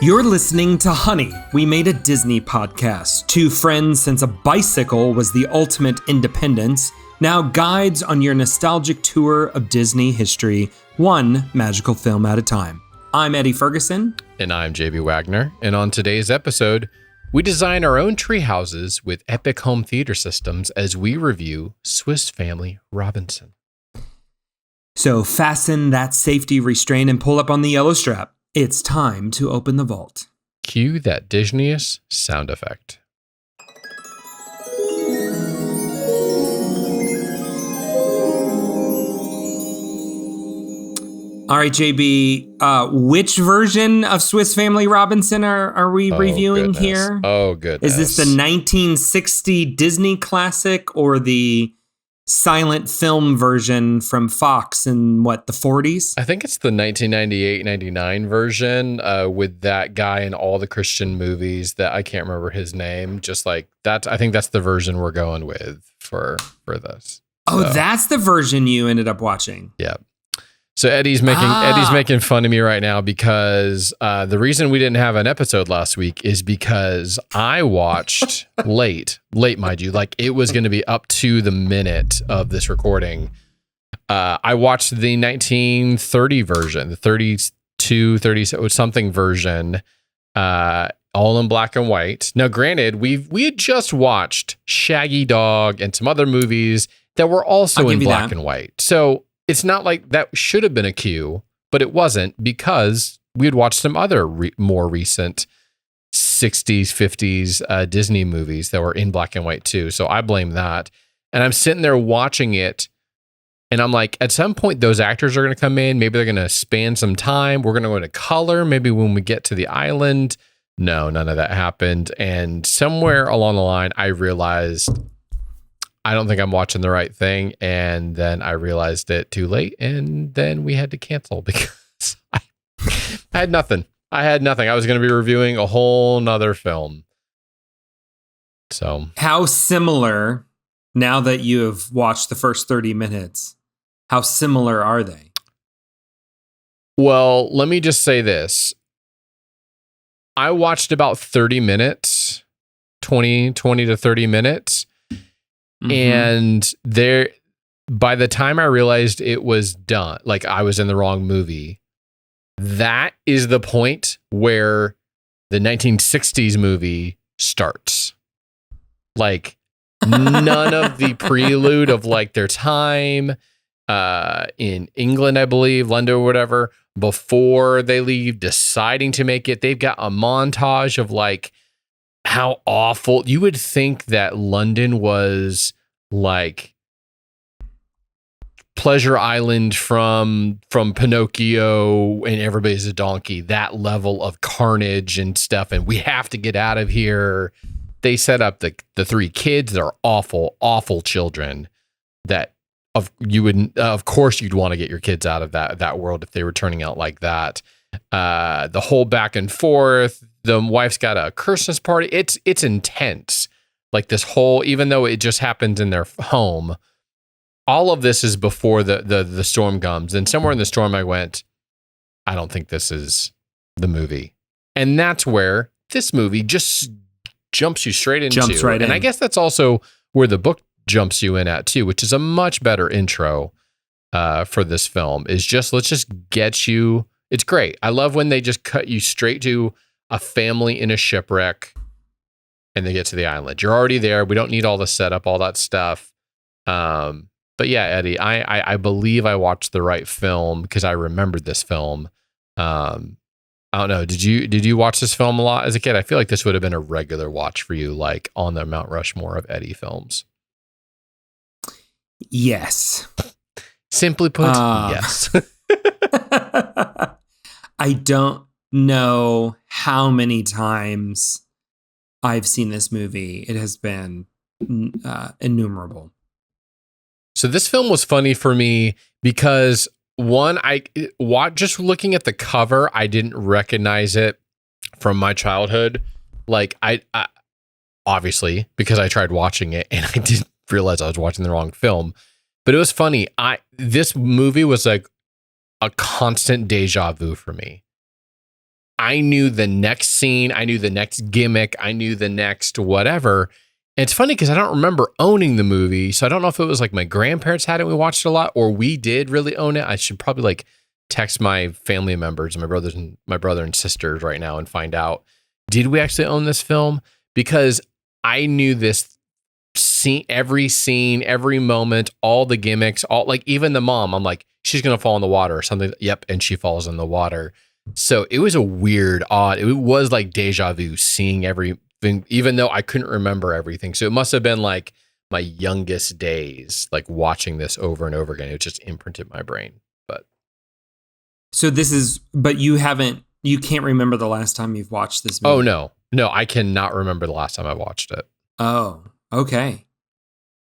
You're listening to Honey, We Made a Disney Podcast. Two friends since a bicycle was the ultimate independence, now guides on your nostalgic tour of Disney history, one magical film at a time. I'm Eddie Ferguson. And I'm JB Waggoner. And on today's episode, we design our own tree houses with epic home theater systems as we review Swiss Family Robinson. So fasten that safety restraint and pull up on the yellow strap. It's time to open the vault. Cue that Disney-ous sound effect. All right, JB, which version of Swiss Family Robinson are we reviewing here? Oh, goodness. Is this the 1960 Disney classic or the silent film version from Fox in, the 40s? I think it's the 1998-99 version with that guy in all the Christian movies that I can't remember his name. Just like that, I think that's the version we're going with for this. Oh, so that's the version you ended up watching. Yeah. So Eddie's making fun of me right now because the reason we didn't have an episode last week is because I watched late, mind you, like it was going to be up to the minute of this recording. I watched the 1930 version, the 32, 30 something version, all in black and white. Now, granted, we had just watched Shaggy Dog and some other movies that were also in black and white. So it's not like that should have been a cue, but it wasn't because we had watched some other more recent 60s, 50s Disney movies that were in black and white too. So I blame that. And I'm sitting there watching it and I'm like, at some point, those actors are going to come in. Maybe they're going to span some time. We're going to go into color. Maybe when we get to the island. No, none of that happened. And somewhere along the line, I realized I don't think I'm watching the right thing. And then I realized it too late. And then we had to cancel because I had nothing. I was going to be reviewing a whole nother film. So how similar, now that you have watched the first 30 minutes, how similar are they? Well, let me just say this. I watched about 30 minutes, 20 to 30 minutes. Mm-hmm. And by the time I realized it was done, like I was in the wrong movie, that is the point where the 1960s movie starts. Like none of the prelude of like their time in England, I believe, London or whatever, before they leave, deciding to make it. They've got a montage of like how awful. You would think that London was like Pleasure Island from Pinocchio and Everybody's a Donkey, that level of carnage and stuff. And we have to get out of here. They set up the three kids. They're awful children that of course you'd want to get your kids out of that world if they were turning out like that. The whole back and forth, the wife's got a Christmas party. It's intense. Like this whole, even though it just happens in their home, all of this is before the storm comes. And somewhere in the storm, I went, I don't think this is the movie. And that's where this movie just jumps you straight into. Jumps right in. And I guess that's also where the book jumps you in at too, which is a much better intro for this film. Is just, let's just get you. It's great. I love when they just cut you straight to a family in a shipwreck and they get to the island. You're already there. We don't need all the setup, all that stuff. But yeah, Eddie, I believe I watched the right film because I remembered this film. I don't know. Did you watch this film a lot as a kid? I feel like this would have been a regular watch for you, like on the Mount Rushmore of Eddie films. Yes. Simply put, yes. I don't know how many times I've seen this movie. It has been innumerable. So this film was funny for me because one, just looking at the cover, I didn't recognize it from my childhood. Like I obviously, because I tried watching it and I didn't realize I was watching the wrong film. But it was funny. This movie was like a constant deja vu for me. I knew the next scene, I knew the next gimmick, I knew the next whatever. And it's funny because I don't remember owning the movie, so I don't know if it was like my grandparents had it, we watched it a lot, or we did really own it. I should probably like text my family members, my brother and sisters right now and find out, did we actually own this film? Because I knew this scene, every moment, all the gimmicks, all like even the mom, I'm like, she's gonna fall in the water or something. Yep, and she falls in the water. So it was a weird, odd. It was like deja vu, seeing everything, even though I couldn't remember everything. So it must have been like my youngest days, like watching this over and over again. It just imprinted my brain. But but you can't remember the last time you've watched this movie. Oh no, I cannot remember the last time I watched it. Oh, okay.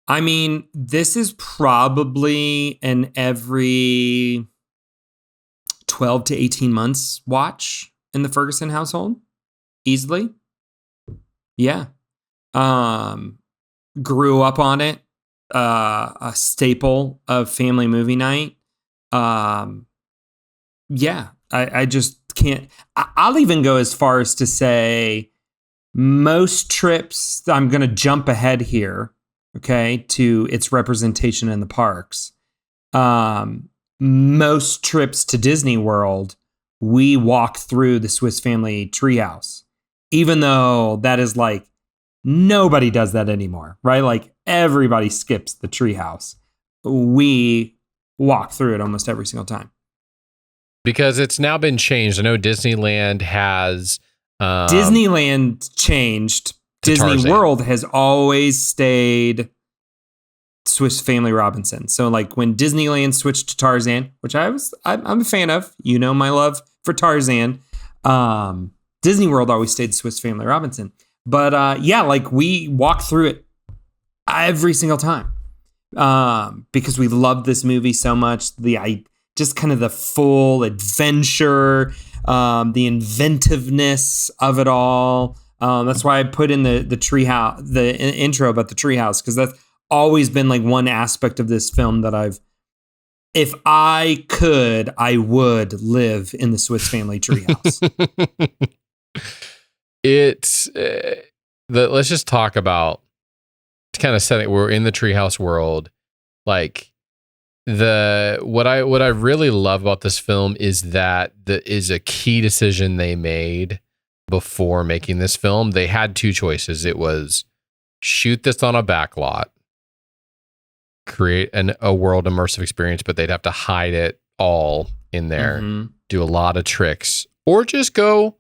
I mean, this is probably an every 12 to 18 months watch in the Ferguson household. Easily. Yeah. Grew up on it. A staple of family movie night. Yeah. I just can't. I'll even go as far as to say most trips, I'm going to jump ahead here, okay, to its representation in the parks. Most trips to Disney World, we walk through the Swiss Family Treehouse, even though that is like, nobody does that anymore, right? Like everybody skips the treehouse. We walk through it almost every single time. Because it's now been changed. I know Disneyland has... Disneyland changed. Disney Tarzan. World has always stayed Swiss Family Robinson. So like when Disneyland switched to Tarzan, which I'm a fan of, you know my love for Tarzan. Disney World always stayed Swiss Family Robinson. But yeah, like we walk through it every single time because we love this movie so much. Just kind of the full adventure, the inventiveness of it all. That's why I put in the treehouse, the intro about the treehouse, because that's always been like one aspect of this film that if I could, I would live in the Swiss Family treehouse. Let's just talk about, to kind of set it, we're in the treehouse world. Like what I really love about this film is that is a key decision they made before making this film. They had two choices. It was shoot this on a back lot, create a world immersive experience, but they'd have to hide it all in there, do a lot of tricks, or just go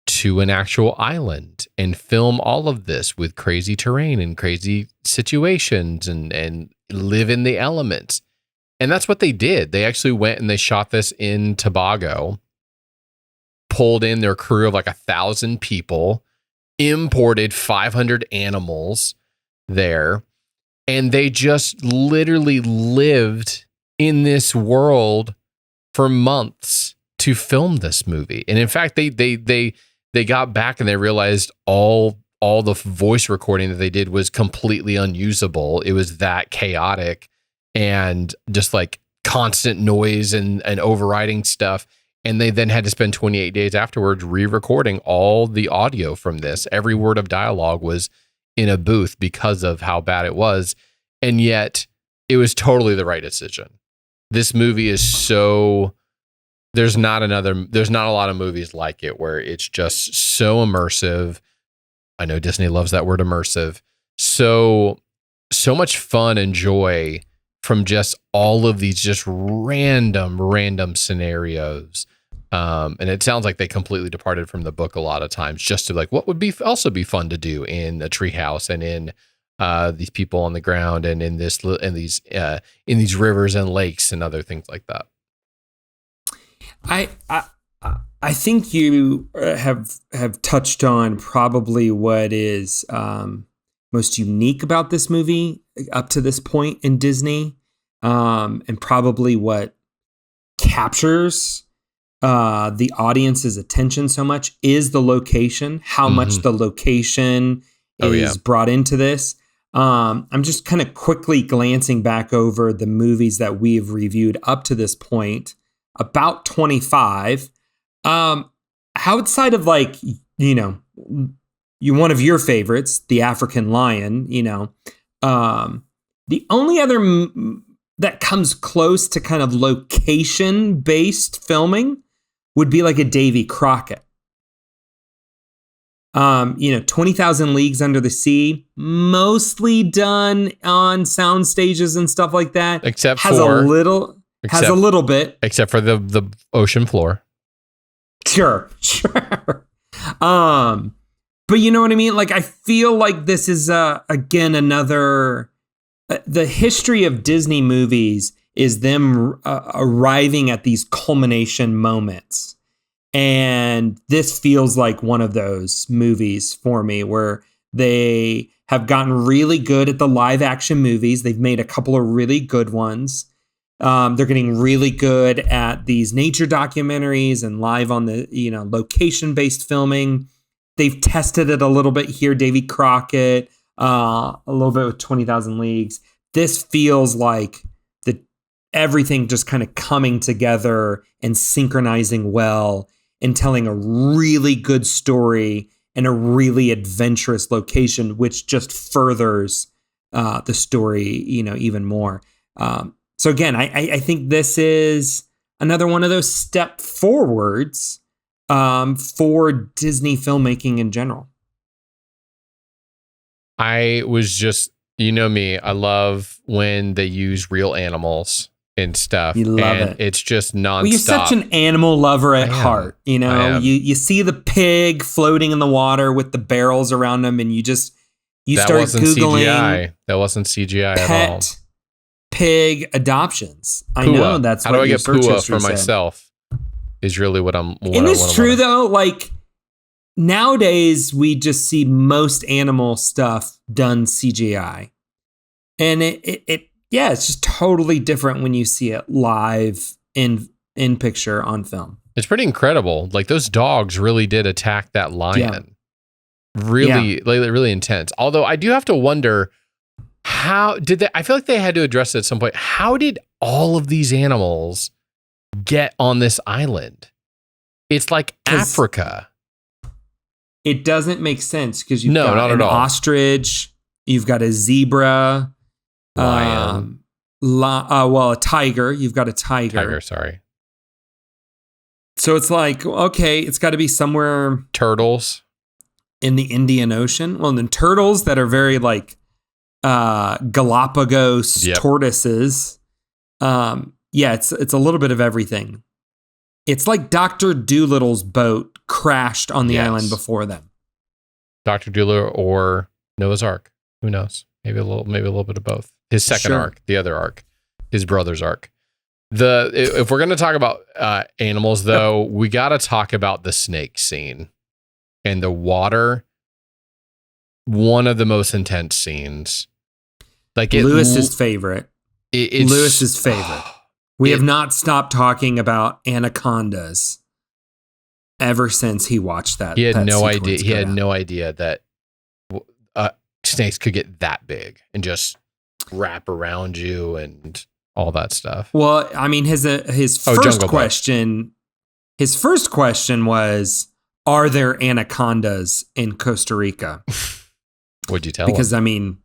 to an actual island and film all of this with crazy terrain and crazy situations and live in the elements. And that's what they did. They actually went and they shot this in Tobago, pulled in their crew of like 1,000 people, imported 500 animals there, and they just literally lived in this world for months to film this movie. And in fact, they got back and they realized all the voice recording that they did was completely unusable. It was that chaotic and just like constant noise and overriding stuff. And they then had to spend 28 days afterwards re-recording all the audio from this. Every word of dialogue was in a booth because of how bad it was. And yet it was totally the right decision. This movie is there's not a lot of movies like it where it's just so immersive. I know Disney loves that word immersive. So much fun and joy from just all of these just random scenarios. And it sounds like they completely departed from the book a lot of times, just to like, what would also be fun to do in a treehouse and in these people on the ground and in these rivers and lakes and other things like that. I think you have touched on probably what is most unique about this movie up to this point in Disney, and probably what captures the audience's attention so much is the location, how much the location is brought into this. I'm just kind of quickly glancing back over the movies that we've reviewed up to this point, about 25. outside of like, one of your favorites, the African lion, the only other that comes close to kind of location based filming would be like a Davy Crockett. 20,000 Leagues Under the Sea, mostly done on sound stages and stuff like that. Has a little bit. Except for the ocean floor. Sure. But you know what I mean? Like, I feel like this is, again, another... the history of Disney movies is them arriving at these culmination moments. And this feels like one of those movies for me where they have gotten really good at the live action movies. They've made a couple of really good ones. They're getting really good at these nature documentaries and live on the, location based filming. They've tested it a little bit here, Davy Crockett, a little bit with 20,000 Leagues. This feels like everything just kind of coming together and synchronizing well and telling a really good story and a really adventurous location, which just furthers the story, even more. So again, I think this is another one of those step forwards for Disney filmmaking in general. I was just, me, I love when they use real animals and stuff. You love it. It's just nonstop. Well, you're such an animal lover at heart. You see the pig floating in the water with the barrels around him, and you start Googling. CGI. That wasn't CGI at all. Pig adoptions. Pua. I know that's how what do I your get search Pua history for said. myself? Is really what I'm. And it's true though. Like nowadays, we just see most animal stuff done CGI, and it's just totally different when you see it live in picture on film. It's pretty incredible. Like those dogs really did attack that lion. Yeah. Really intense. Although I do have to wonder, how did they? I feel like they had to address it at some point. How did all of these animals get on this island? It's like Africa. It doesn't make sense because you've not got at an all. Ostrich, you've got a zebra, lion. A tiger. You've got a tiger. Tiger, sorry. So it's like, okay, it's got to be somewhere. Turtles in the Indian Ocean. Well, and then turtles that are very like Galapagos tortoises. It's a little bit of everything. It's like Dr. Doolittle's boat crashed on the island before them. Dr. Doolittle or Noah's Ark. Who knows? Maybe a little bit of both. His second ark, the other ark, his brother's ark. If we're going to talk about animals, though, we got to talk about the snake scene and the water. One of the most intense scenes. Like Lewis's favorite. Lewis's favorite. We have not stopped talking about anacondas ever since he watched that. He had no idea. He had no idea that snakes could get that big and just wrap around you and all that stuff. Well, I mean, his first question was, "Are there anacondas in Costa Rica?" What'd you tell Because him? I mean,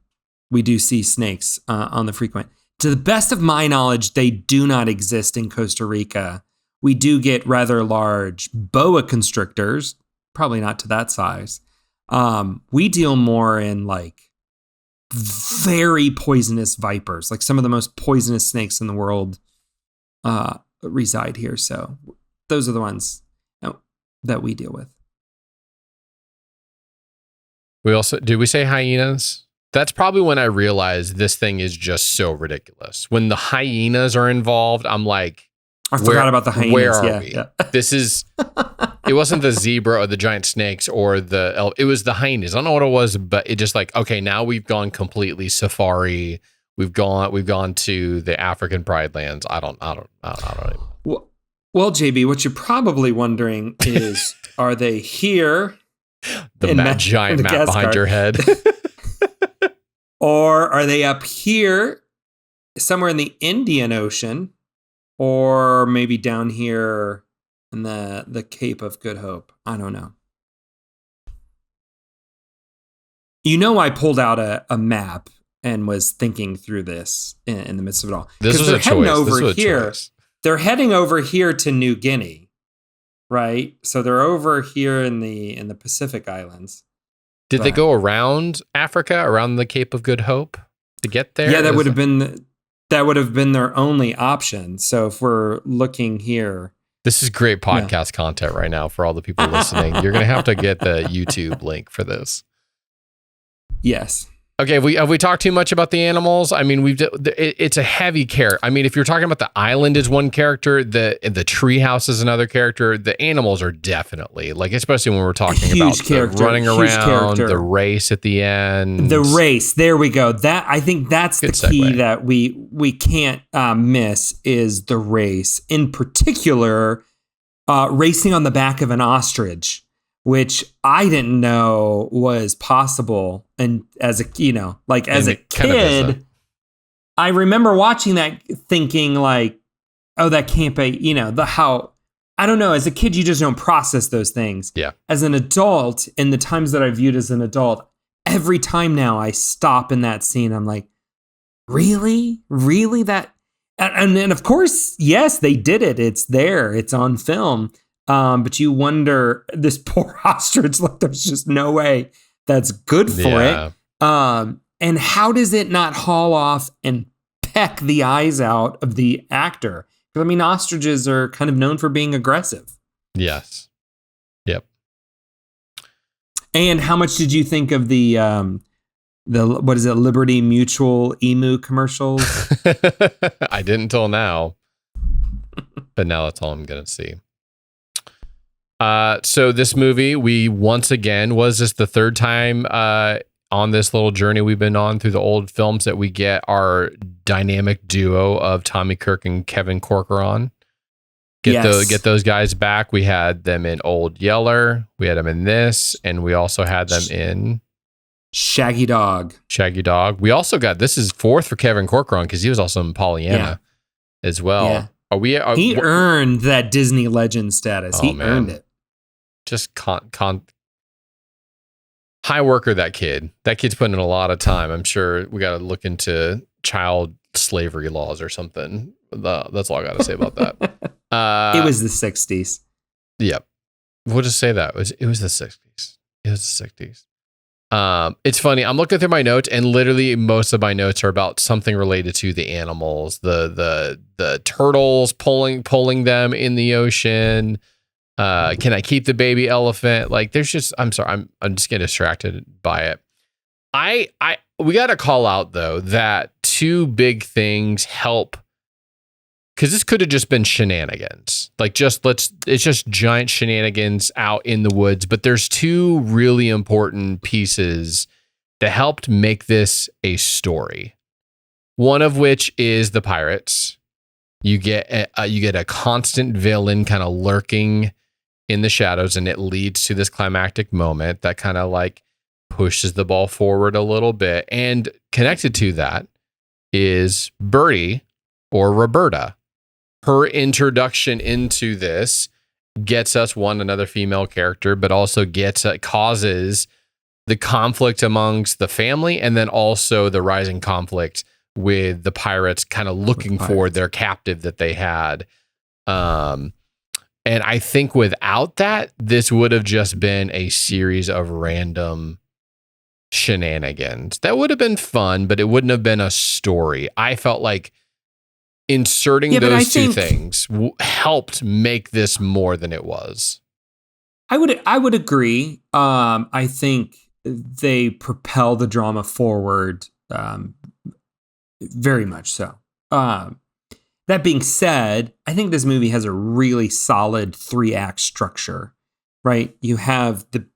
we do see snakes on the frequent. To the best of my knowledge, they do not exist in Costa Rica. We do get rather large boa constrictors, probably not to that size. We deal more in like very poisonous vipers, like some of the most poisonous snakes in the world reside here. So those are the ones that we deal with. Did we say hyenas? That's probably when I realized this thing is just so ridiculous. When the hyenas are involved, I'm like, I forgot about the hyenas. Where are we? This is, it wasn't the zebra or the giant snakes or the elk. It was the hyenas. I don't know what it was, but it just like, okay, now we've gone completely safari. We've gone to the African Pride Lands. I don't even. Well, JB, what you're probably wondering is, are they here? The giant map behind your head. Or are they up here somewhere in the Indian Ocean? Or maybe down here and the Cape of Good Hope. I don't know. I pulled out a map and was thinking through this in the midst of it all. This was a choice. They're heading over here to New Guinea, right? So they're over here in the Pacific Islands. Did they go around Africa, around the Cape of Good Hope to get there? Yeah, that would have been their only option. So if we're looking here. This is great podcast content right now for all the people listening. You're going to have to get the YouTube link for this. Yes. Okay, have we talked too much about the animals? I mean, it's a heavy character. I mean, if you're talking about the island is one character, the treehouse is another character. The animals are definitely, like, especially when we're talking about the running around, the race at the end. The race, there we go. I think that's the key that we can't miss is the race. In particular, racing on the back of an ostrich, which I didn't know was possible. And as a kid, I remember watching that thinking like, oh, that can't be, I don't know. As a kid, you just don't process those things. Yeah. As an adult, in the times that I viewed as an adult, every time now I stop in that scene, I'm like, really? Really? That? And then of course, yes, they did it. It's there. It's on film. But you wonder, this poor ostrich, like there's just no way that's good for it. And how does it not haul off and peck the eyes out of the actor? Because I mean, ostriches are kind of known for being aggressive. Yes. Yep. And how much did you think of the what is it, Liberty Mutual emu commercials? I didn't until now, but now that's all I'm gonna see. So this movie, we once again, was this the third time on this little journey we've been on through the old films that we get our dynamic duo of Tommy Kirk and Kevin Corcoran. Get those guys back. We had them in Old Yeller. We had them in this, and we also had them in Shaggy Dog. We also got, this is fourth for Kevin Corcoran because he was also in Pollyanna as well. Yeah. He earned that Disney legend status. He earned it. Just high worker, that kid. That kid's putting in a lot of time. I'm sure we got to look into child slavery laws or something. That's all I got to say about that. It was the 60s. Yep. We'll just say that. It was the 60s. It was the 60s. It's funny. I'm looking through my notes, and literally most of my notes are about something related to the animals, the turtles pulling them in the ocean. Can I keep the baby elephant? Like, there's just, I'm sorry, I'm just getting distracted by it. We got to call out though that two big things help, because this could have just been shenanigans. Like, it's just giant shenanigans out in the woods. But there's two really important pieces that helped make this a story. One of which is the pirates. You get a constant villain kind of lurking in the shadows, and it leads to this climactic moment that kind of like pushes the ball forward a little bit. And connected to that is Birdie, or Roberta. Her introduction into this gets us another female character, but also causes the conflict amongst the family, and then also the rising conflict with the pirates kind of looking for their captive that they had. And I think without that, this would have just been a series of random shenanigans. That would have been fun, but it wouldn't have been a story. I felt like inserting those two things helped make this more than it was. I would agree. I think they propel the drama forward very much so. That being said, I think this movie has a really solid 3-act structure, right? You have the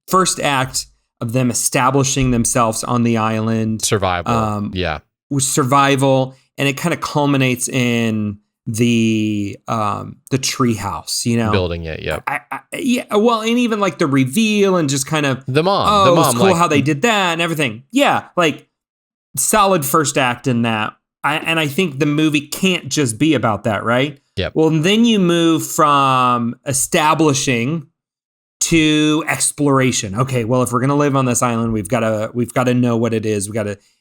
first act of them establishing themselves on the island. Survival. With survival. And it kind of culminates in the treehouse, building it. Yep. Well, and even like the reveal and just kind of the mom. It's cool how they did that and everything. Yeah. Like solid first act in that. I think the movie can't just be about that, right? Yep. Well, then you move from establishing to exploration. Okay, well, if we're gonna live on this island, we've got to know what it is.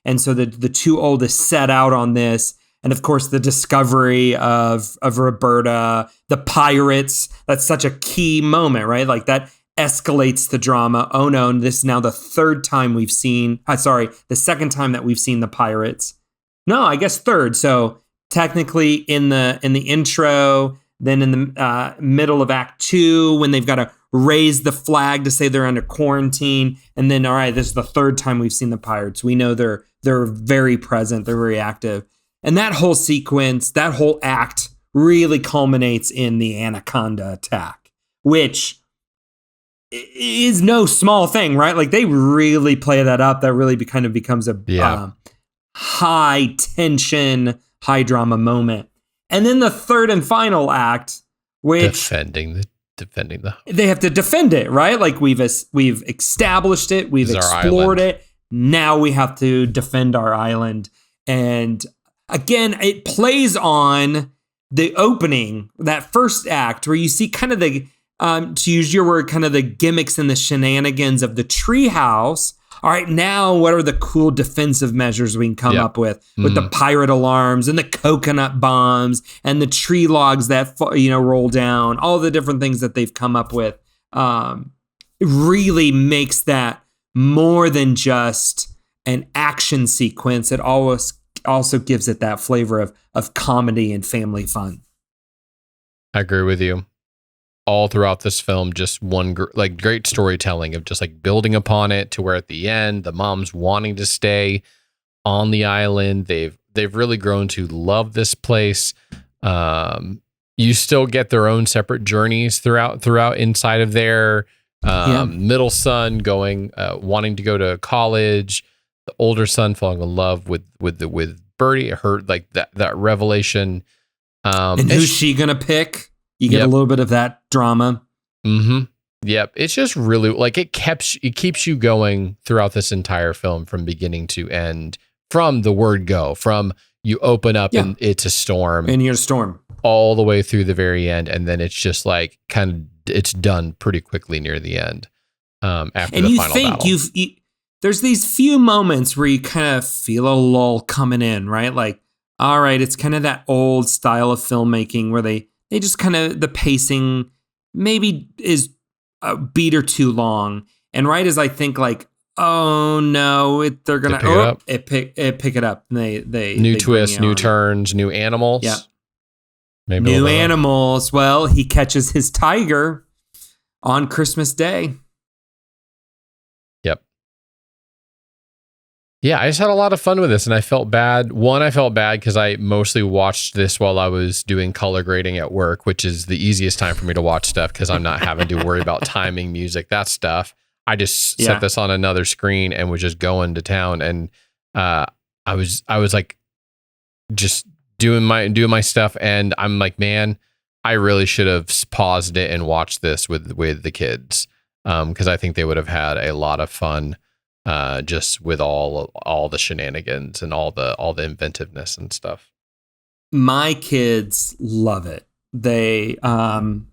And so the two oldest set out on this, and of course the discovery of Roberta, the pirates. That's such a key moment, right? Like that escalates the drama. Oh no, this is now the second time that we've seen the pirates. No, I guess third. So technically in the intro, then in the middle of Act 2, when they've got to raise the flag to say they're under quarantine, and then all right, this is the third time we've seen the pirates. We know they're very present, they're very active, and that whole sequence, that whole act, really culminates in the Anaconda attack, which is no small thing, right? Like they really play that up. That really kind of becomes a high tension, high drama moment. And then the third and final act, which defending the they have to defend it, right? Like we've established it, we've explored it. Now we have to defend our island. And again, it plays on the opening, that first act, where you see kind of the to use your word, kind of the gimmicks and the shenanigans of the treehouse. All right, now what are the cool defensive measures we can come up with the pirate alarms and the coconut bombs and the tree logs that roll down, all the different things that they've come up with. It really makes that more than just an action sequence. It also gives it that flavor of comedy and family fun. I agree with you. All throughout this film, just one great storytelling of just like building upon it to where at the end the mom's wanting to stay on the island. They've really grown to love this place. You still get their own separate journeys throughout inside of there. Middle son going wanting to go to college, the older son falling in love with Birdie. Her like that revelation. And who's she gonna pick? You get a little bit of that drama. Mm-hmm. Yep. It's just really like it keeps you going throughout this entire film from beginning to end, from the word go, from you open up and it's a storm. And you're a storm. All the way through the very end. And then it's just like it's done pretty quickly near the end. After the final battle. There's these few moments where you kind of feel a lull coming in, right? Like, all right, it's kind of that old style of filmmaking where they just kind of, the pacing maybe is a beat or too long. And right as I think like, oh no, they're going to pick it up. And they new twists, new turns, new animals. Yeah. Maybe new animals. Well, he catches his tiger on Christmas Day. Yep. Yeah, I just had a lot of fun with this, and I felt bad. I felt bad because I mostly watched this while I was doing color grading at work, which is the easiest time for me to watch stuff because I'm not having to worry about timing, music, that stuff. I just set this on another screen and was just going to town, and I was like just doing my stuff, and I'm like, man, I really should have paused it and watched this with the kids because I think they would have had a lot of fun. Just with all the shenanigans and all the inventiveness and stuff. My kids love it. They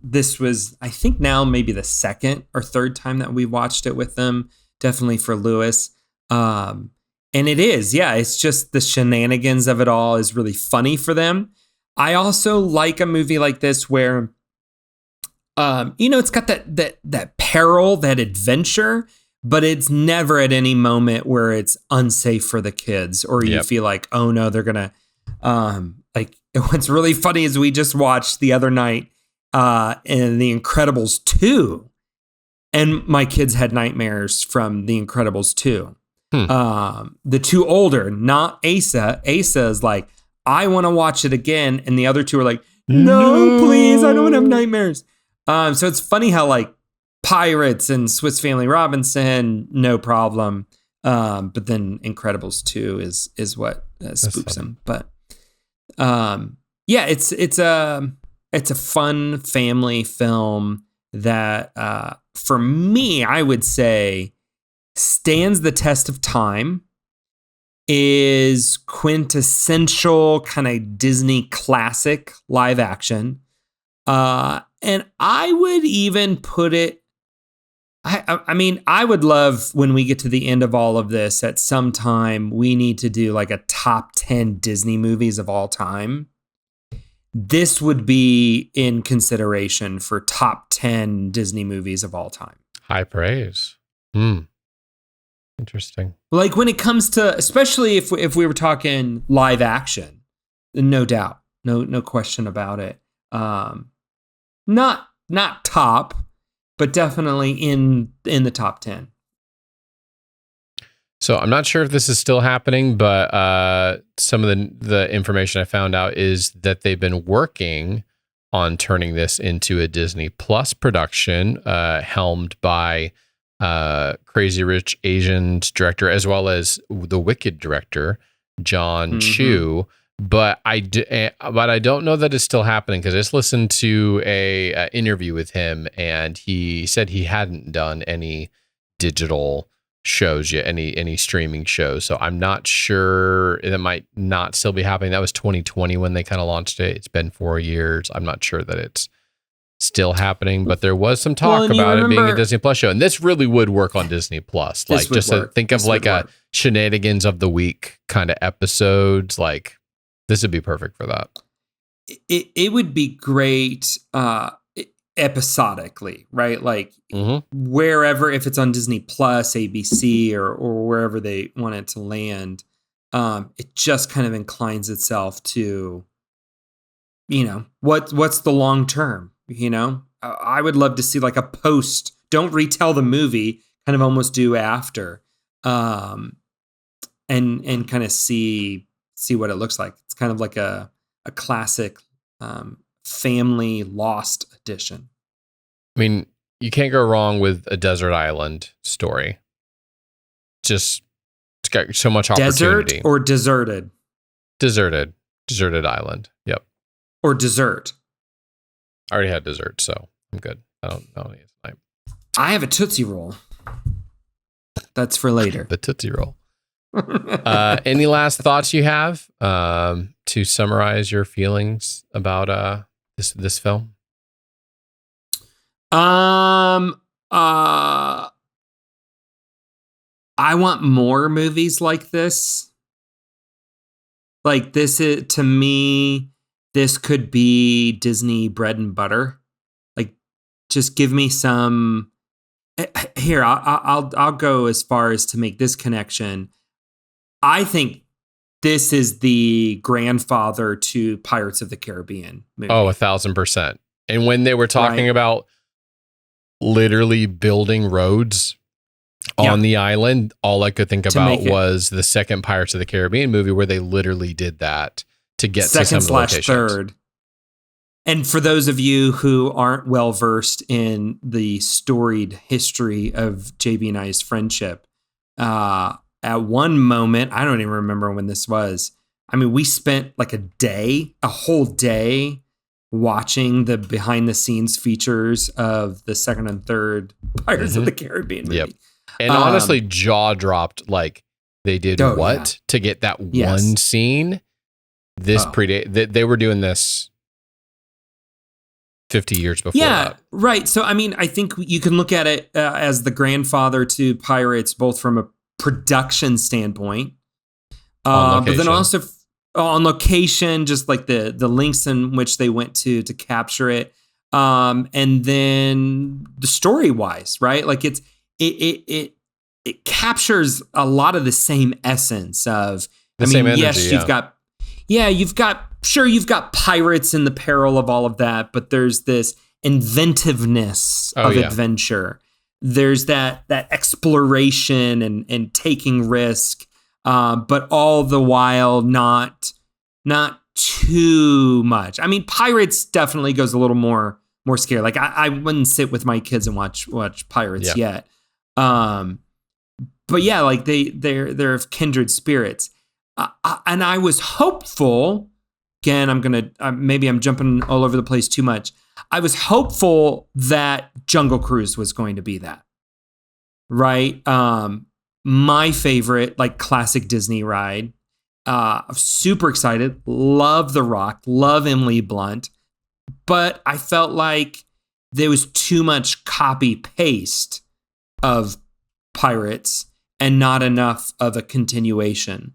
this was, I think, now maybe the second or third time that we watched it with them. Definitely for Lewis. And it is, it's just the shenanigans of it all is really funny for them. I also like a movie like this where it's got that peril, that adventure, but it's never at any moment where it's unsafe for the kids or you feel like, oh no, they're gonna like. What's really funny is we just watched the other night in The Incredibles 2, and my kids had nightmares from The Incredibles 2. The two older, not Asa. Asa is like, I want to watch it again, and the other two are like, no, please, I don't want to have nightmares. So it's funny how like Pirates and Swiss Family Robinson, no problem. But then Incredibles 2 is what spooks him. But it's a fun family film that for me, I would say stands the test of time. is quintessential kind of Disney classic live action. And I would even put it, I mean, I would love when we get to the end of all of this at some time, we need to do like a top 10 Disney movies of all time. This would be in consideration for top 10 Disney movies of all time. High praise. Interesting. Like when it comes to, especially if we were talking live action, no doubt, no question about it. Not top, but definitely in the top 10. So I'm not sure if this is still happening, but some of the information I found out is that they've been working on turning this into a Disney Plus production, helmed by Crazy Rich Asians director, as well as the Wicked director, John Chu. But I don't know that it's still happening, because I just listened to a interview with him, and he said he hadn't done any digital shows yet, any streaming shows. So I'm not sure, that might not still be happening. That was 2020 when they kind of launched it. It's been 4 years. I'm not sure that it's still happening, but there was some talk about it being a Disney Plus show, and this really would work on Disney Plus. Like, just think of like a shenanigans of the week kind of episodes. Like, this would be perfect for that. It would be great episodically, right? Like wherever, if it's on Disney Plus, ABC, or wherever they want it to land, it just kind of inclines itself to, what's the long term, I would love to see like a post, don't retell the movie, kind of almost do after, and kind of see what it looks like. It's kind of like a classic family Lost edition. I mean, you can't go wrong with a desert island story. Just, it's got so much opportunity. Desert or deserted? Deserted island. Yep. Or dessert. I already had dessert, so I'm good. I don't need it tonight. I have a Tootsie Roll. That's for later. The Tootsie Roll. Any last thoughts you have to summarize your feelings about this film? I want more movies like this. Like, this is, to me, this could be Disney bread and butter. Like, just give me some. Here, I'll go as far as to make this connection. I think this is the grandfather to Pirates of the Caribbean movie. Oh, 1,000%. And when they were talking about literally building roads on the island, all I could think about was the second Pirates of the Caribbean movie, where they literally did that to get to some of the locations. Third. And for those of you who aren't well versed in the storied history of JB and I's friendship, at one moment, I don't even remember when this was. I mean, we spent like a whole day watching the behind the scenes features of the second and third Pirates of the Caribbean movie. Yep. And honestly, jaw dropped, like, they did to get that one scene. This they were doing this 50 years before that. Right. So, I mean, I think you can look at it as the grandfather to Pirates, both from a production standpoint, but then also on location, just like the links in which they went to capture it, and then the story wise, right? Like it captures a lot of the same essence of the same energy. Yes, you've got pirates in the peril of all of that, but there's this inventiveness of adventure. There's that exploration and taking risk, but all the while not too much. I mean, Pirates definitely goes a little more scary. Like I wouldn't sit with my kids and watch Pirates yet. But yeah, like they're of kindred spirits. And I was hopeful. Again, maybe I'm jumping all over the place too much. I was hopeful that Jungle Cruise was going to be that, right? my favorite, like, classic Disney ride. I'm super excited. Love The Rock. Love Emily Blunt. But I felt like there was too much copy paste of Pirates and not enough of a continuation,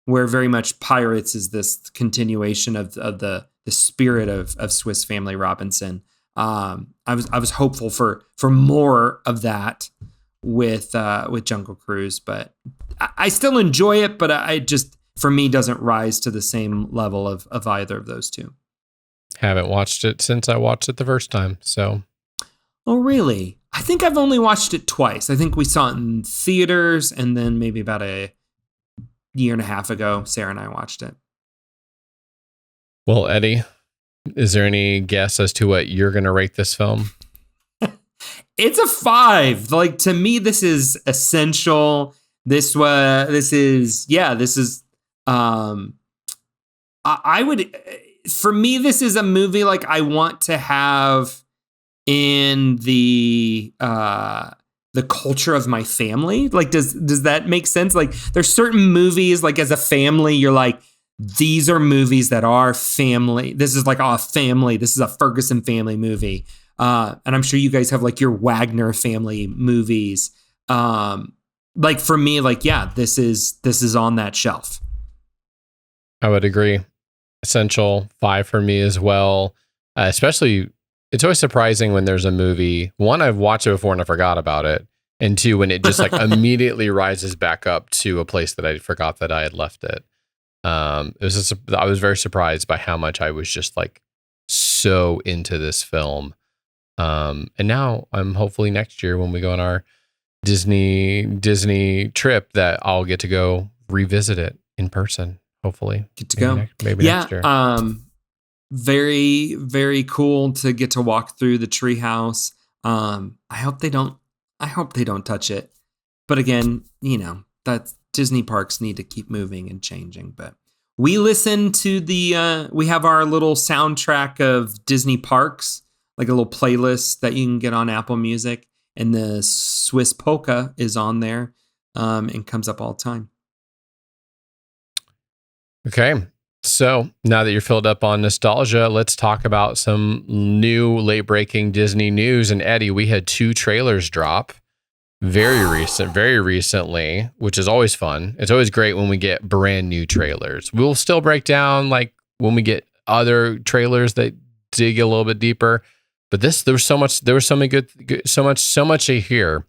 where very much Pirates is this continuation of the spirit of Swiss Family Robinson. I was hopeful for more of that with Jungle Cruise, but I still enjoy it, but I just, for me, doesn't rise to the same level of either of those two. Haven't watched it since I watched it the first time, so. Oh, really? I think I've only watched it twice. I think we saw it in theaters, and then maybe about a year and a half ago, Sarah and I watched it. Well, Eddie, is there any guess as to what you're going to rate this film? It's a 5. Like, to me, this is essential. This is I would, for me, this is a movie like I want to have in the culture of my family. Like, does that make sense? Like, there's certain movies, like, as a family, you're like, these are movies that are family. This is like a family. This is a Ferguson family movie. And I'm sure you guys have like your Waggoner family movies. Like, for me, like, yeah, this is on that shelf. I would agree. Essential 5 for me as well. Especially, it's always surprising when there's a movie. One, I've watched it before and I forgot about it. And two, when it just like immediately rises back up to a place that I forgot that I had left it. I was very surprised by how much I was just like so into this film. And now I'm hopefully next year when we go on our Disney trip that I'll get to go revisit it in person. Hopefully get to go. Maybe next year. Very, very cool to get to walk through the treehouse. I hope they don't touch it. But again, that Disney parks need to keep moving and changing. But we listen to we have our little soundtrack of Disney parks, like a little playlist that you can get on Apple Music, and the Swiss polka is on there, and comes up all the time. Okay. So now that you're filled up on nostalgia, let's talk about some new late breaking Disney news. And Eddie, we had 2 trailers drop very recently, which is always fun. It's always great when we get brand new trailers. We'll still break down like when we get other trailers that dig a little bit deeper, but there was so much to hear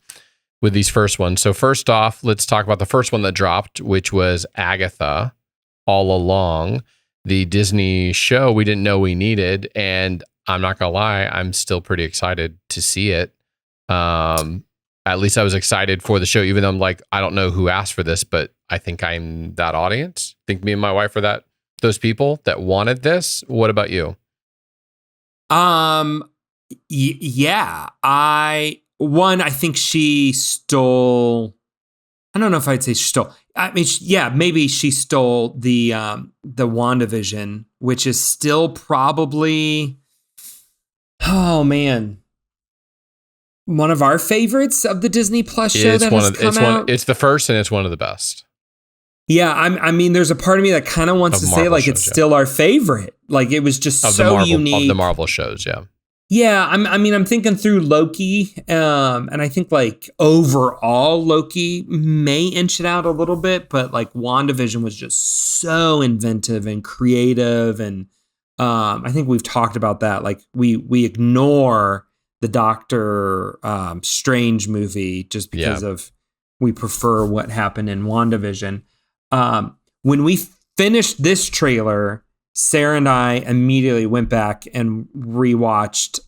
with these first ones. So first off, let's talk about the first one that dropped, which was Agatha All Along, the Disney show we didn't know we needed. And I'm not gonna lie, I'm still pretty excited to see it. At least I was excited for the show, even though I'm like, I don't know who asked for this, but I think I'm that audience. I think me and my wife are those people that wanted this. What about you? Yeah, I think she stole. I don't know if I'd say she stole. I mean, maybe she stole the WandaVision, which is still probably, oh man, one of our favorites of the Disney Plus show that has come out. It's the first, and it's one of the best. Yeah, I mean, there's a part of me that kind of wants to say like it's still our favorite. Like, it was just so unique of the Marvel shows. Yeah. Yeah, I'm thinking through Loki, and I think like overall Loki may inch it out a little bit, but like WandaVision was just so inventive and creative, and I think we've talked about that. Like we ignore the Doctor Strange movie just because of we prefer what happened in WandaVision. When we finished this trailer, Sarah and I immediately went back and rewatched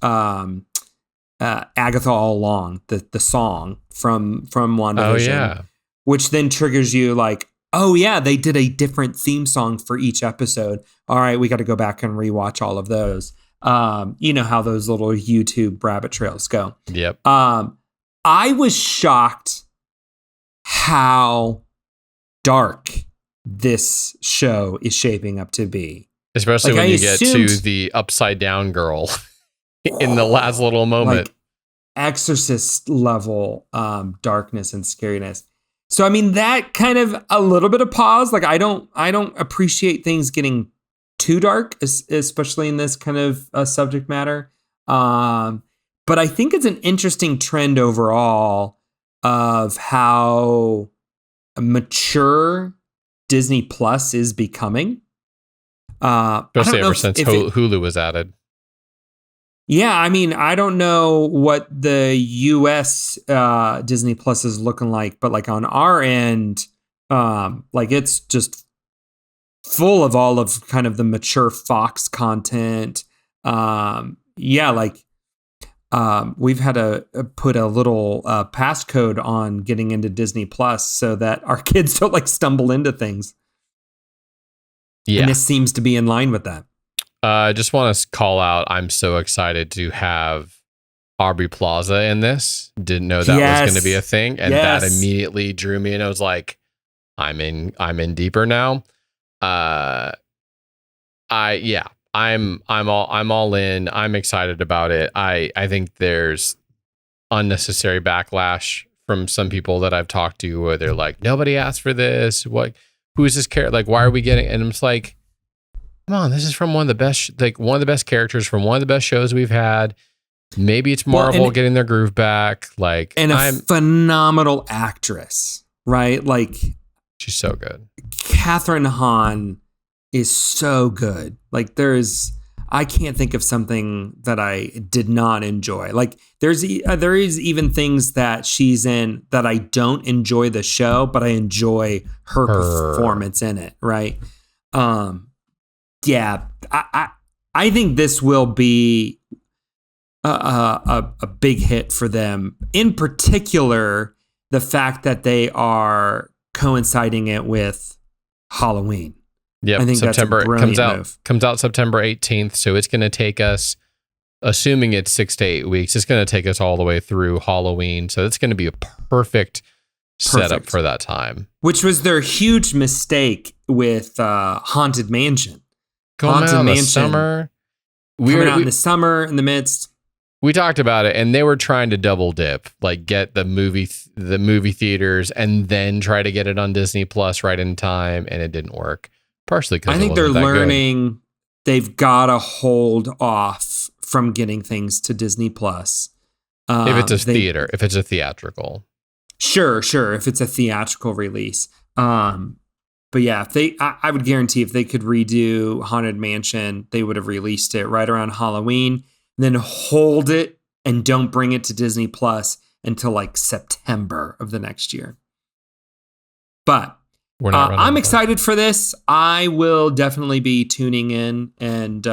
Agatha All Along, the song from WandaVision, which then triggers you like, oh yeah, they did a different theme song for each episode. All right, we got to go back and rewatch all of those. You know how those little YouTube rabbit trails go. Yep. I was shocked how dark this show is shaping up to be. Especially like when you get to the upside down girl in the last little moment. Like Exorcist level darkness and scariness. So I mean that kind of a little bit of pause. Like I don't appreciate things getting too dark, especially in this kind of subject matter. But I think it's an interesting trend overall of how mature Disney Plus is becoming. Especially ever since Hulu was added. Yeah, I mean, I don't know what the US Disney Plus is looking like, but like on our end, like it's just full of all of kind of the mature Fox content. Yeah, like we've had to put a little passcode on getting into Disney Plus so that our kids don't like stumble into things. Yeah. And this seems to be in line with that. I just want to call out, I'm so excited to have Aubrey Plaza in this. Didn't know that was going to be a thing. And that immediately drew me, and I was like, I'm in deeper now. I'm all in. I'm excited about it. I think there's unnecessary backlash from some people that I've talked to where they're like, nobody asked for this. Who is this character? Like, why are we getting? And I'm just like, come on, this is from one of the best characters from one of the best shows we've had. Maybe it's Marvel getting their groove back. Like, and a phenomenal actress, right? Like, she's so good. Catherine Hahn is so good. Like, I can't think of something that I did not enjoy. Like, there is even things that she's in that I don't enjoy the show, but I enjoy her performance in it, right? Yeah, I think this will be a big hit for them. In particular, the fact that they are coinciding it with Halloween. Yeah, I think September that's a brilliant move. Comes out September 18th, so it's going to take us, assuming it's 6 to 8 weeks, it's going to take us all the way through Halloween. So it's going to be a perfect setup for that time. Which was their huge mistake with Haunted Mansion. Coming out in the summer. Coming out in the summer, in the midst. We talked about it, and they were trying to double dip, like get the movie theaters and then try to get it on Disney Plus right in time, and it didn't work. Partially because I think they're learning they've got to hold off from getting things to Disney Plus. If it's a theatrical. Sure. If it's a theatrical release. But yeah, I would guarantee if they could redo Haunted Mansion, they would have released it right around Halloween, then hold it and don't bring it to Disney Plus until like September of the next year. But I'm excited for this. I will definitely be tuning in and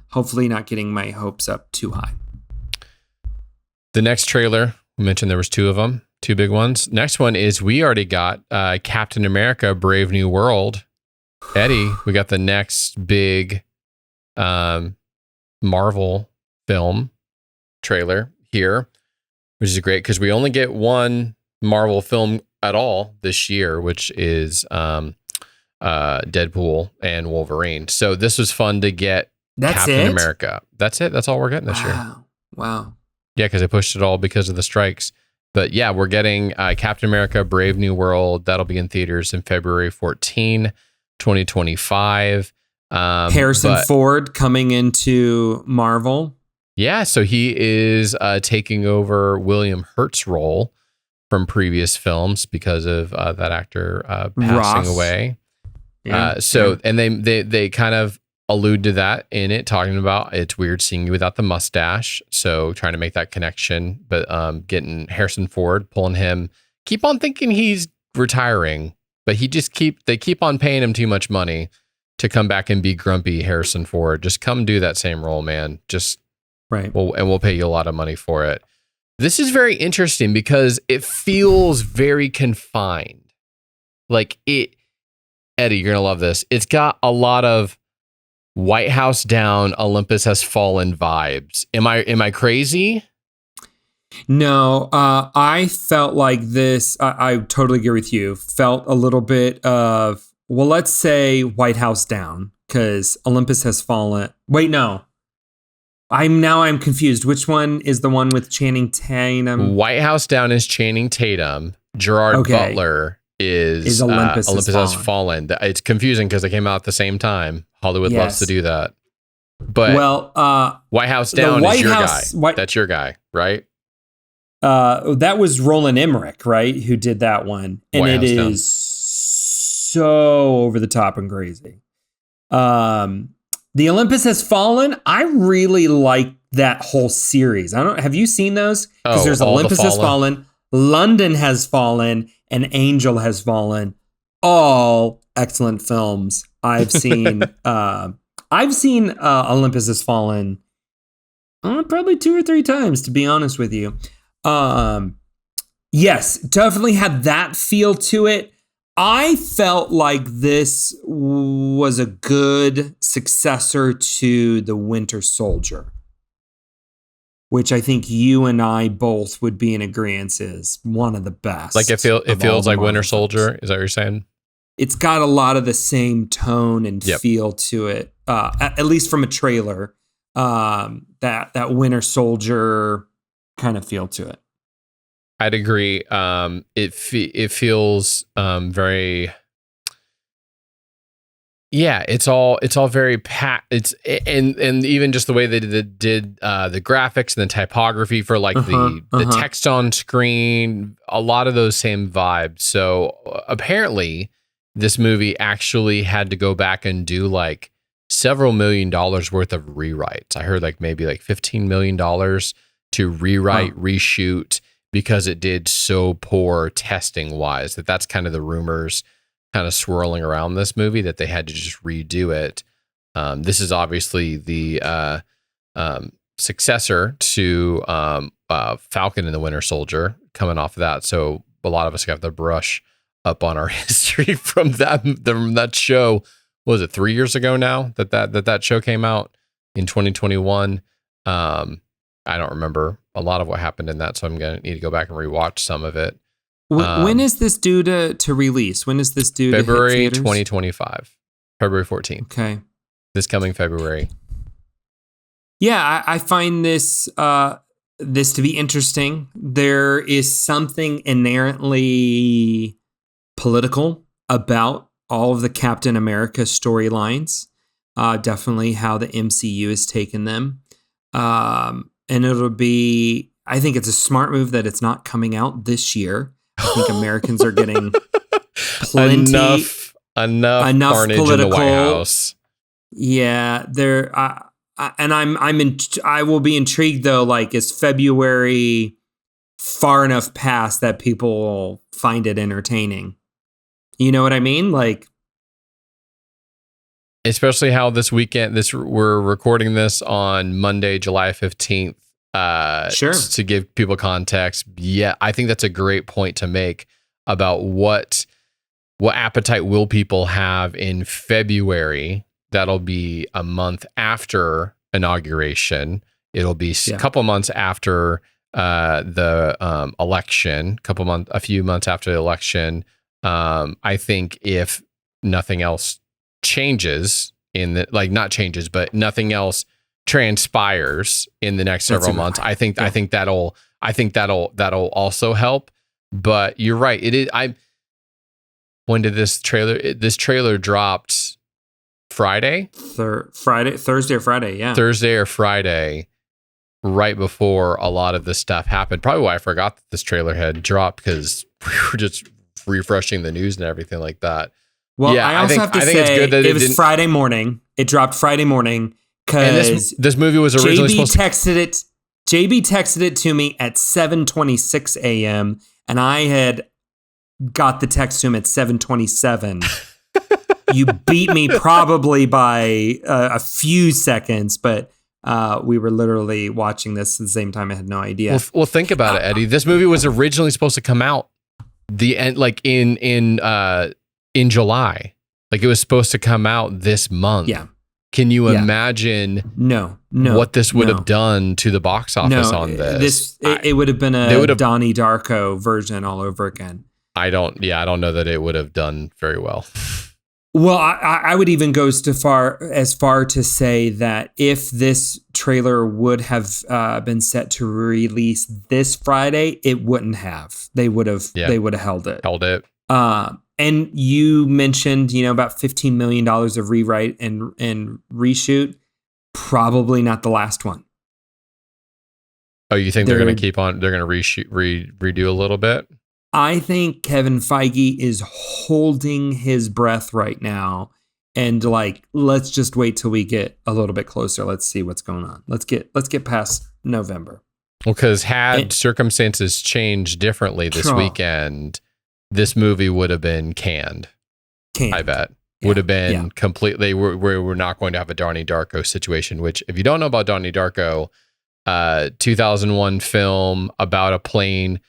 hopefully not getting my hopes up too high. The next trailer, we mentioned there was 2 of them. 2 big ones. Next one is we already got Captain America: Brave New World. Eddie, we got the next big Marvel film trailer here, which is great because we only get one Marvel film at all this year, which is Deadpool and Wolverine. So this was fun to get Captain America. That's it. That's all we're getting this year. Wow. Yeah, because they pushed it all because of the strikes. But yeah, we're getting Captain America: Brave New World. That'll be in theaters in February 14, 2025. Harrison Ford coming into Marvel. Yeah, so he is taking over William Hurt's role from previous films because of that actor passing away. Yeah, and they kind of allude to that in it, talking about it's weird seeing you without the mustache. So trying to make that connection, but getting Harrison Ford, pulling him, keep on thinking he's retiring, but they keep on paying him too much money to come back and be grumpy Harrison Ford. Just come do that same role, man. Just right. We'll pay you a lot of money for it. This is very interesting because it feels very confined. Like Eddie, you're gonna love this. It's got a lot of White House down, Olympus has fallen vibes. Am I crazy? No, I felt like this. I totally agree with you. Felt a little bit of, well, let's say White House down because Olympus has fallen. Wait, no. I'm confused. Which one is the one with Channing Tatum? White House down is Channing Tatum. Gerard Butler is Olympus Has Fallen. It's confusing because they came out at the same time. Hollywood loves to do that. But White House Down is your guy. That's your guy, right? That was Roland Emmerich, right? Who did that one. And White House Down. So over the top and crazy. The Olympus Has Fallen. I really like that whole series. have you seen those? Because there's Olympus Has Fallen, London Has Fallen, and Angel Has Fallen. All excellent films. I've seen Olympus Has Fallen probably 2 or 3 times, to be honest with you. Yes, definitely had that feel to it. I felt like this was a good successor to The Winter Soldier, which I think you and I both would be in agreement is one of the best. Like it feels like Winter Soldier. Is that what you're saying? It's got a lot of the same tone and feel to it, at least from a trailer. That Winter Soldier kind of feel to it. I'd agree. It feels very. Yeah, it's all very and even just the way they did the graphics and the typography for like the text on screen, a lot of those same vibes. So apparently this movie actually had to go back and do like several $1 million worth of rewrites. I heard like maybe like $15 million to rewrite, reshoot, because it did so poor testing wise. That's kind of the rumors kind of swirling around this movie, that they had to just redo it. This is obviously the successor to Falcon and the Winter Soldier, coming off of that. So a lot of us have to brush up on our history from that show. What was it, 3 years ago now that show came out in 2021? I don't remember a lot of what happened in that, so I'm going to need to go back and rewatch some of it. When is this due to release? When is this due February to hit theaters? 2025, February 14th. Okay. This coming February. Yeah, I find this to be interesting. There is something inherently political about all of the Captain America storylines. Definitely how the MCU has taken them. And it'll be, I think it's a smart move that it's not coming out this year. I think Americans are getting plenty enough carnage political, in the White House. Yeah, I will be intrigued though. Like, is February far enough past that people will find it entertaining? You know what I mean? Like, especially how this weekend, we're recording this on Monday, July 15th. Sure. To give people context. Yeah, I think that's a great point to make about what appetite will people have in February. That'll be a month after inauguration. It'll be a couple months after the election, a few months after the election. I think if nothing else changes not changes, but nothing else transpires in the next several months, I think that'll also help. But you're right. It is. When did this trailer dropped? Friday? Thursday or Friday. Yeah. Thursday or Friday, right before a lot of this stuff happened. Probably why I forgot that this trailer had dropped, because we were just refreshing the news and everything like that. Well, yeah, I also have to say it's good that it was Friday morning. It dropped Friday morning because this movie was originally supposed to... JB texted it to me at 7:26 a.m. and I had got the text to him at 7:27. You beat me probably by a few seconds, but we were literally watching this at the same time. I had no idea. Well, think about it, Eddie. This movie was originally supposed to come out in July. Like, it was supposed to come out this month. Yeah. Can you imagine what this would have done to the box office on this? It would have been a Donnie Darko version all over again. I don't know that it would have done very well. Well, I would even go as far to say that if this trailer would have been set to release this Friday, it wouldn't have. They would have held it. And you mentioned, about $15 million of rewrite and reshoot. Probably not the last one. Oh, you think they're going to keep on? They're going to redo a little bit? I think Kevin Feige is holding his breath right now, and let's just wait till we get a little bit closer. Let's see what's going on. Let's get past November. Well, because circumstances changed differently this weekend, this movie would have been canned. I bet would have been completely. We're not going to have a Donnie Darko situation. Which, if you don't know about Donnie Darko, 2001 film about a plane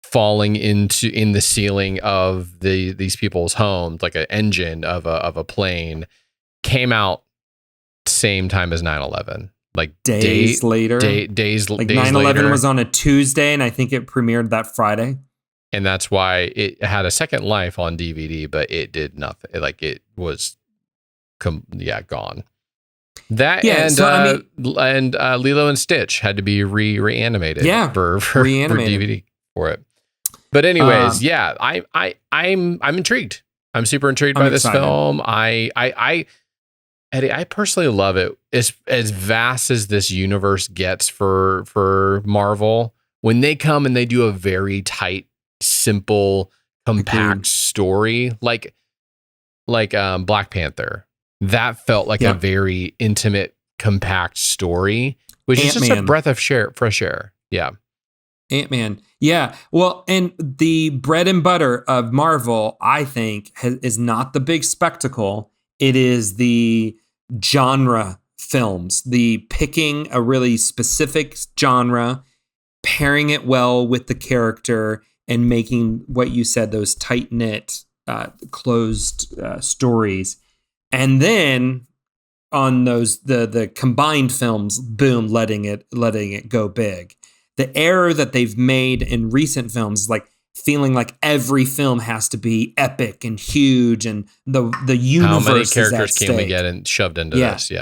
falling in the ceiling of these people's homes, like an engine of a plane, came out same time as 9/11, like days later. Days like 9/11 was on a Tuesday, and I think it premiered that Friday. And that's why it had a second life on DVD, but it did nothing. Like it was, gone. That and Lilo and Stitch had to be reanimated. For DVD for it. But anyways, I'm intrigued. I'm super intrigued by this film. Eddie, I personally love it. As vast as this universe gets for Marvel, when they come and they do a very tight, simple, compact story, like Black Panther, that felt like a very intimate, compact story, which is just a breath of fresh air. Yeah. Ant-Man. Yeah. Well, and the bread and butter of Marvel, I think, is not the big spectacle. It is the genre films, the picking a really specific genre, pairing it well with the character, and making what you said, those tight-knit, closed stories. And then on those the combined films, boom, letting it go big. The error that they've made in recent films is feeling like every film has to be epic and huge, and the universe. How many characters can we get shoved into this?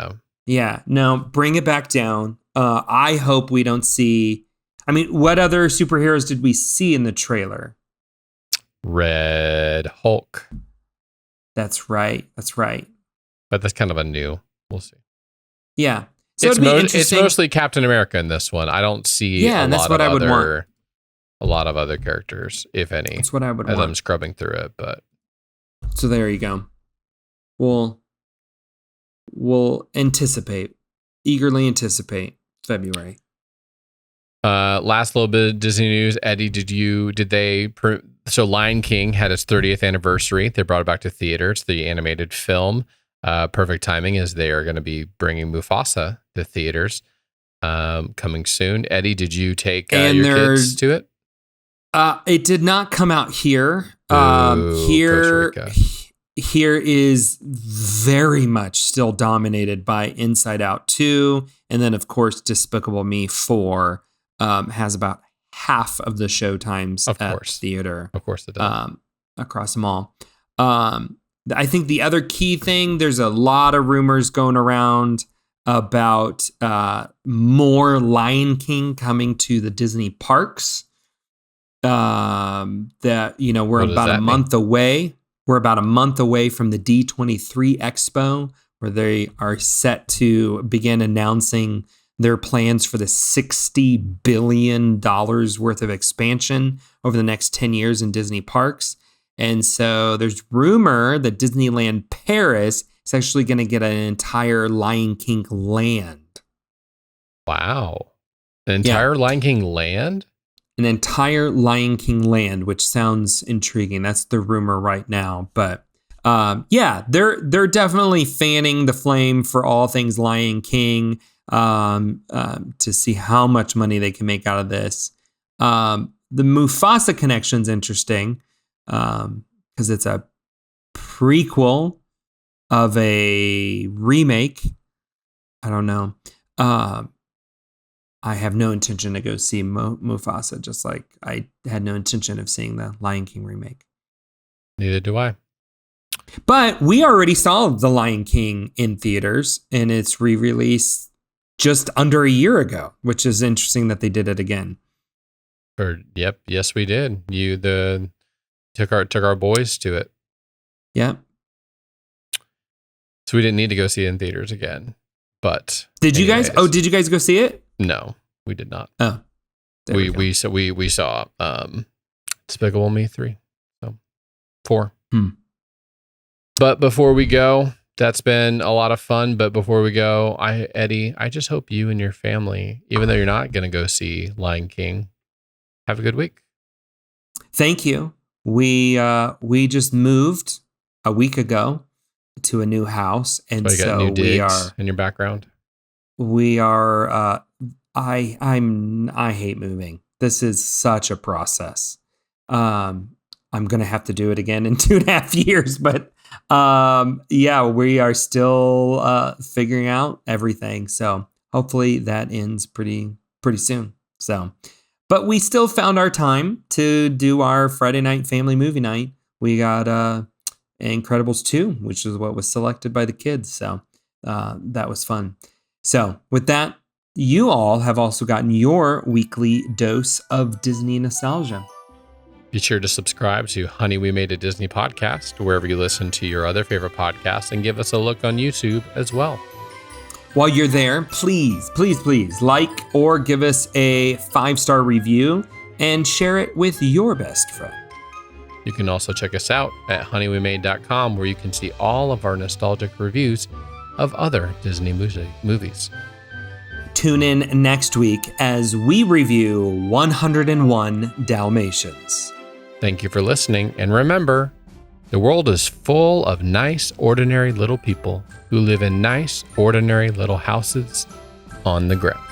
Yeah. No, bring it back down. I hope we don't see. I mean, what other superheroes did we see in the trailer? Red Hulk. That's right. But that's kind of a new. We'll see. Yeah. So it's mostly Captain America in this one. I don't see a lot of other characters, if any. That's what I would want. As I'm scrubbing through it, but so there you go. We'll eagerly anticipate February. Last little bit of Disney news. Eddie, so Lion King had its 30th anniversary. They brought it back to theaters, the animated film. Perfect timing, as they are going to be bringing Mufasa to theaters coming soon. Eddie, did you take your kids to it? It did not come out here. Here is very much still dominated by Inside Out 2. And then, of course, Despicable Me 4 has about half of the show times at theater. Of course it does. Across them all. I think the other key thing, there's a lot of rumors going around about more Lion King coming to the Disney parks. We're about a month away. We're about a month away from the D23 Expo, where they are set to begin announcing their plans for the $60 billion worth of expansion over the next 10 years in Disney parks. And so there's rumor that Disneyland Paris is actually going to get an entire Lion King land. Wow. An entire Lion King land? An entire Lion King land, which sounds intriguing. That's the rumor right now. But they're definitely fanning the flame for all things Lion King to see how much money they can make out of this. The Mufasa connection's interesting. Because it's a prequel of a remake. I don't know. I have no intention to go see Mufasa, just like I had no intention of seeing the Lion King remake. Neither do I. But we already saw The Lion King in theaters, and it's re-released just under a year ago, which is interesting that they did it again. Yes, we did. Took our boys to it. Yeah. So we didn't need to go see it in theaters again. But did you guys go see it? No, we did not. Oh. We saw Despicable Me 3. So 4. But before we go, that's been a lot of fun. But before we go, Eddie, I just hope you and your family, even though you're not going to go see Lion King, have a good week. Thank you. We just moved a week ago to a new house, and so new we are in your background. We are. I hate moving. This is such a process. I'm gonna have to do it again in 2.5 years, but we are still figuring out everything. So hopefully that ends pretty soon. So, but we still found our time to do our Friday night family movie night. We got Incredibles 2, which is what was selected by the kids. So that was fun. So with that, you all have also gotten your weekly dose of Disney nostalgia. Be sure to subscribe to Honey, We Made a Disney Podcast, wherever you listen to your other favorite podcasts, and give us a look on YouTube as well. While you're there, please like or give us a 5-star review and share it with your best friend. You can also check us out at honeywemade.com, where you can see all of our nostalgic reviews of other Disney movies. Tune in next week as we review 101 Dalmatians. Thank you for listening, and remember, the world is full of nice, ordinary little people who live in nice, ordinary little houses on the ground.